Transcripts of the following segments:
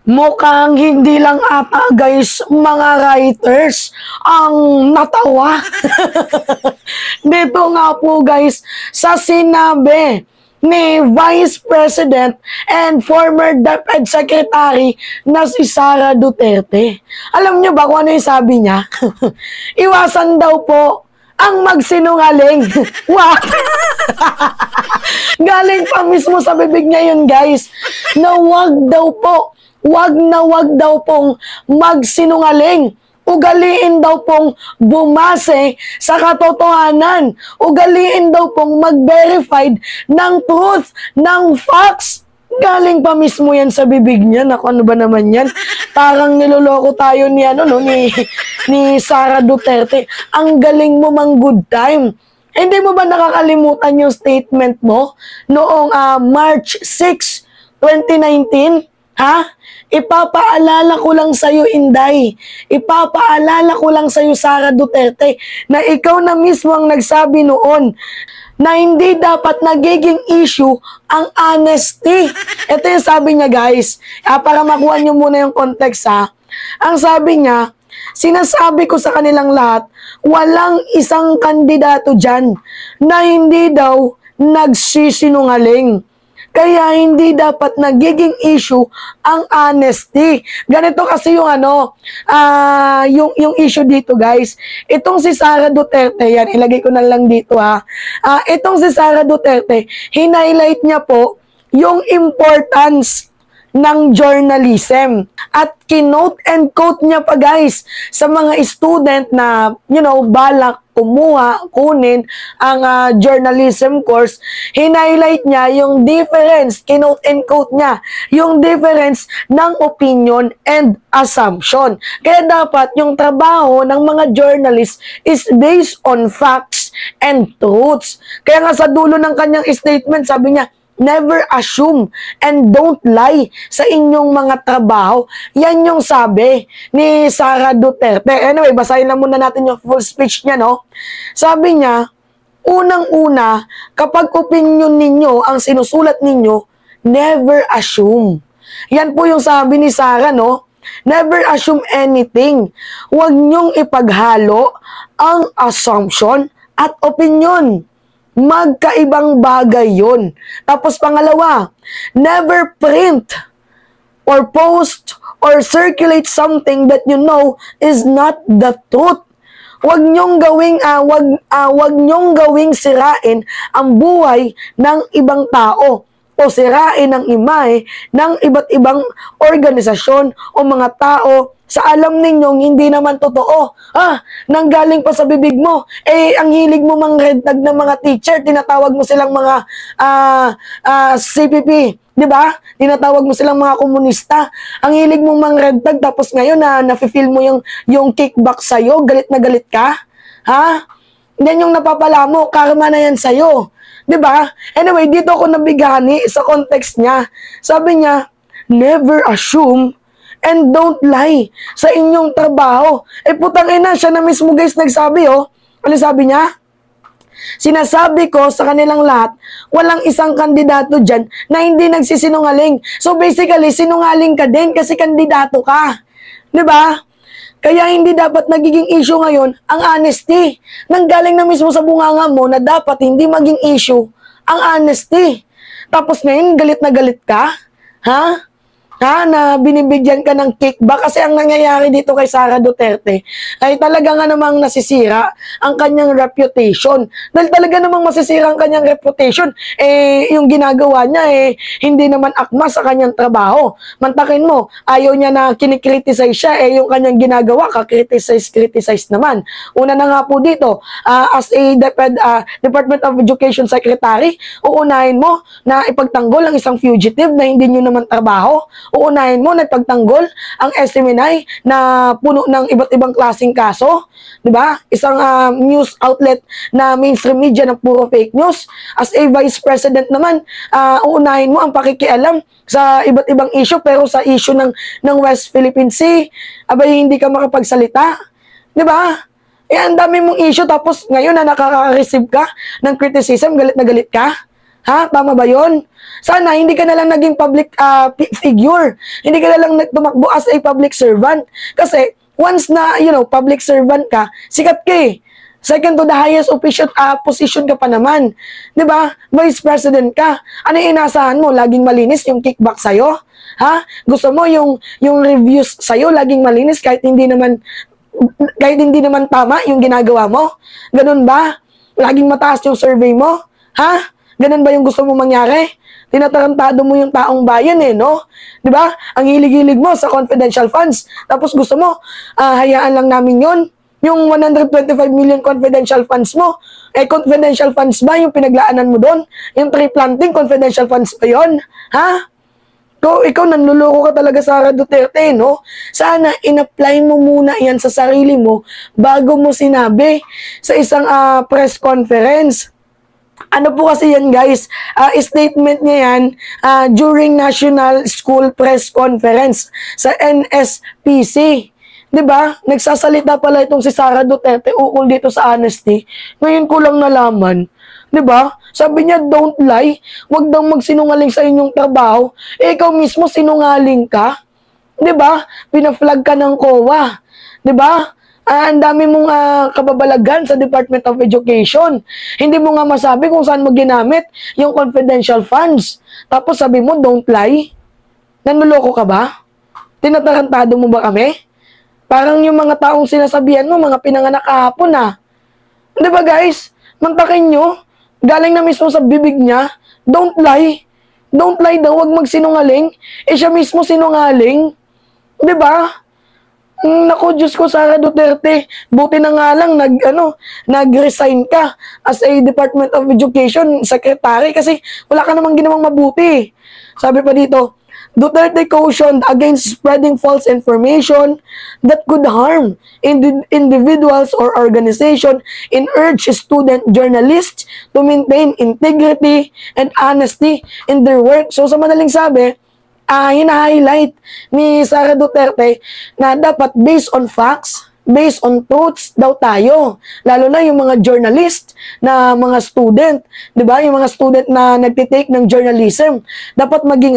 Mukhang hindi lang ata guys, mga writers ang natawa. Dito nga po guys, sa sinabi ni Vice President and former DepEd Secretary na si Sara Duterte. Alam nyo ba kung ano yung sabi niya? Iwasan daw po ang magsinungaling. What? Galing pa mismo sa bibig niya yun guys, na wag daw pong magsinungaling. Ugaliin daw pong bumase sa katotohanan. Ugaliin daw pong mag-verified ng truth, ng facts. Galing pa mismo yan sa bibig niya. Naku, ano ba naman yan? Parang niloloko tayo ni, ni Sara Duterte. Ang galing mo mang good time. Hindi mo ba nakakalimutan yung statement mo noong March 6, 2019? Ha? Ipapaalala ko lang sa'yo, Inday. Ipapaalala ko lang sa'yo, Sara Duterte, na ikaw na mismo ang nagsabi noon na hindi dapat nagiging issue ang honesty. Ito yung sabi niya, guys. Para makuha niyo muna yung context, ha. Ang sabi niya, sinasabi ko sa kanilang lahat, walang isang kandidato dyan na hindi daw nagsisinungaling. Kaya hindi dapat nagiging issue ang honesty. Ganito kasi yung yung issue dito guys. Itong si Sara Duterte, yan, ilagay ko na lang dito ha. Itong si Sara Duterte, hinighlight niya po yung importance ng journalism. At kinote and quote niya pa guys sa mga student na, balak kunin ang journalism course, hinighlight niya yung difference, kinote and quote niya, yung difference ng opinion and assumption. Kaya dapat yung trabaho ng mga journalists is based on facts and truths. Kaya nga sa dulo ng kanyang statement, sabi niya, never assume and don't lie sa inyong mga trabaho. Yan yung sabi ni Sara Duterte. Anyway, basahin lang muna natin yung full speech niya, no? Sabi niya, unang-una, kapag opinion ninyo ang sinusulat ninyo, never assume. Yan po yung sabi ni Sara, no? Never assume anything. Huwag niyong ipaghalo ang assumption at opinion. Magkaibang bagay yun. Tapos pangalawa, never print or post or circulate something that you know is not the truth. Huwag niyong gawing sirain ang buhay ng ibang tao o sirain ang imahe ng iba't ibang organisasyon o mga tao sa alam ninyong hindi naman totoo. Nanggaling pa sa bibig mo. Ang hilig mo mang red tag ng mga teacher, tinatawag mo silang mga CPP. Diba? Tinatawag mo silang mga komunista. Ang hilig mo mang red tag, tapos ngayon nafe-feel mo yung kickback sa'yo, galit na galit ka. Yan yung napapala mo, karma na yan sa'yo. Diba? Anyway, dito ako nabigani sa context niya. Sabi niya, never assume and don't lie sa inyong trabaho. Putang ina, siya na mismo guys nagsabi, oh. Ano sabi niya? Sinasabi ko sa kanilang lahat, walang isang kandidato dyan na hindi nagsisinungaling. So basically, sinungaling ka din kasi kandidato ka. Diba? Kaya hindi dapat nagiging issue ngayon ang honesty. Nanggaling na mismo sa bunganga mo na dapat hindi maging issue ang honesty. Tapos ngayon, galit na galit ka? Na binibigyan ka ng kickback kasi ang nangyayari dito kay Sara Duterte ay talaga nga namang nasisira ang kanyang reputation. Dahil talaga namang masisira ang kanyang reputation, yung ginagawa niya hindi naman akma sa kanyang trabaho. Mantakin mo, ayaw niya na kinikriticize siya, yung kanyang ginagawa, criticize naman. Una na nga po dito, as a Department of Education Secretary, uunahin mo na ipagtanggol ang isang fugitive na hindi nyo naman trabaho. Uunahin mo na pagtanggol ang SMNI na puno ng iba't ibang klaseng kaso, 'di ba? Isang news outlet na mainstream media na puro fake news. As a Vice President naman, uunahin mo ang pakikialam sa iba't ibang issue, pero sa issue ng West Philippine Sea, abay hindi ka makapagsalita, 'di ba? Ang dami mong issue, tapos ngayon na nakaka-receive ka ng criticism, galit na galit ka. Ha? Tama ba yon? Sana hindi ka na lang naging public figure. Hindi ka na lang tumakbo as a public servant. Kasi once na, public servant ka, sikat ka eh. Second to the highest position ka pa naman. 'Di ba? Vice President ka. Ano yung inasahan mo? Laging malinis yung kickback sa'yo? Ha? Gusto mo yung reviews sa'yo laging malinis kahit hindi naman tama yung ginagawa mo? Ganun ba? Laging mataas yung survey mo? Ha? Ganun ba yung gusto mo mangyari? Tinatarantado mo yung taong bayan eh, no? 'Di ba? Ang hilig-hilig mo sa confidential funds. Tapos gusto mo, hayaan lang namin 'yon. Yung 125 million confidential funds mo, confidential funds ba yung pinaglaanan mo doon? Yung tree planting, confidential funds ba yun? Ha? Ikaw nanluloko ka talaga, Sara Duterte, no? Sana in-apply mo muna yan sa sarili mo bago mo sinabi sa isang press conference. Ano po kasi yan, guys? Statement niya yan during National School Press Conference sa NSPC. 'Di ba? Nagsasalita pala itong si Sara Duterte ukol dito sa honesty. Ngayon ko lang nalaman. 'Di ba? Sabi niya, don't lie. Huwag daw magsinungaling sa inyong trabaho. Ikaw mismo sinungaling ka. 'Di ba? Pina-flag ka ng COA. 'Di ba? Ang dami mong kababalagan sa Department of Education. Hindi mo nga masabi kung saan mo ginamit yung confidential funds. Tapos sabi mo, don't lie. Nanloloko ka ba? Tinatarantado mo ba kami? Parang yung mga taong sinasabihan mo, mga pinanganak kahapon Di ba guys? Mantakin nyo. Galing na mismo sa bibig niya. Don't lie. Don't lie daw. Huwag magsinungaling. Siya mismo sinungaling. Di ba? Naku, Diyos ko, Sara Duterte. Buti na nga lang nag-resign ka as a Department of Education Secretary kasi wala ka namang ginawang mabuti. Sabi pa dito, Duterte cautioned against spreading false information that could harm individuals or organizations and urged student journalists to maintain integrity and honesty in their work. So sa madaling sabi, hina-highlight ni Sara Duterte na dapat based on facts, based on truths daw tayo. Lalo na yung mga journalist na mga student, 'di ba? Yung mga student na nagtitake ng journalism, dapat maging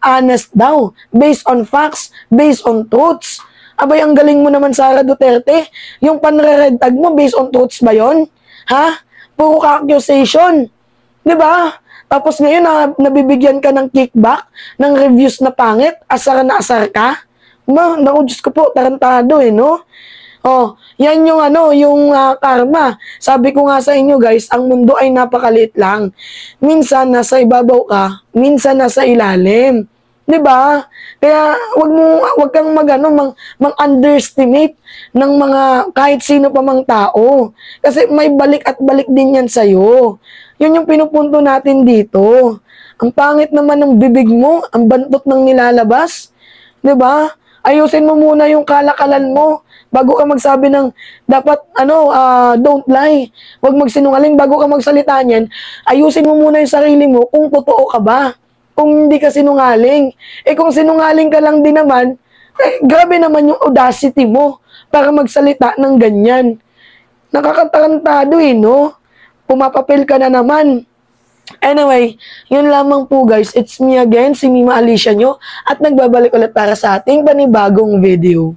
honest daw, based on facts, based on truths. Abay, ang galing mo naman, Sara Duterte. Yung panre-red tag mo based on truths ba 'yon? Ha? Puro accusation. 'Di ba? Tapos ngayon nabibigyan ka ng kickback, ng reviews na pangit, asar na asar ka. Naku, Diyos ko po, tarantado no? Oh, yan yung karma. Sabi ko nga sa inyo guys, ang mundo ay napakaliit lang. Minsan nasa ibabaw ka, minsan nasa ilalim. 'Di ba? Kaya wag kang mang-underestimate ng mga kahit sino pa mang tao. Kasi may balik at balik din yan sa'yo. Yun yung pinupunto natin dito. Ang pangit naman ng bibig mo, ang bantot ng nilalabas. 'Di ba? Ayusin mo muna yung kalakalan mo bago ka magsabi ng dapat don't lie. Huwag magsinungaling bago ka magsalita niyan. Ayusin mo muna yung sarili mo kung totoo ka ba. Kung hindi ka sinungaling. Kung sinungaling ka lang din naman, grabe naman yung audacity mo para magsalita ng ganyan. Nakakatarantado no? Pumapapil ka na naman. Anyway, yun lamang po guys. It's me again, si Mima Alicia nyo. At nagbabalik ulit para sa ating panibagong video.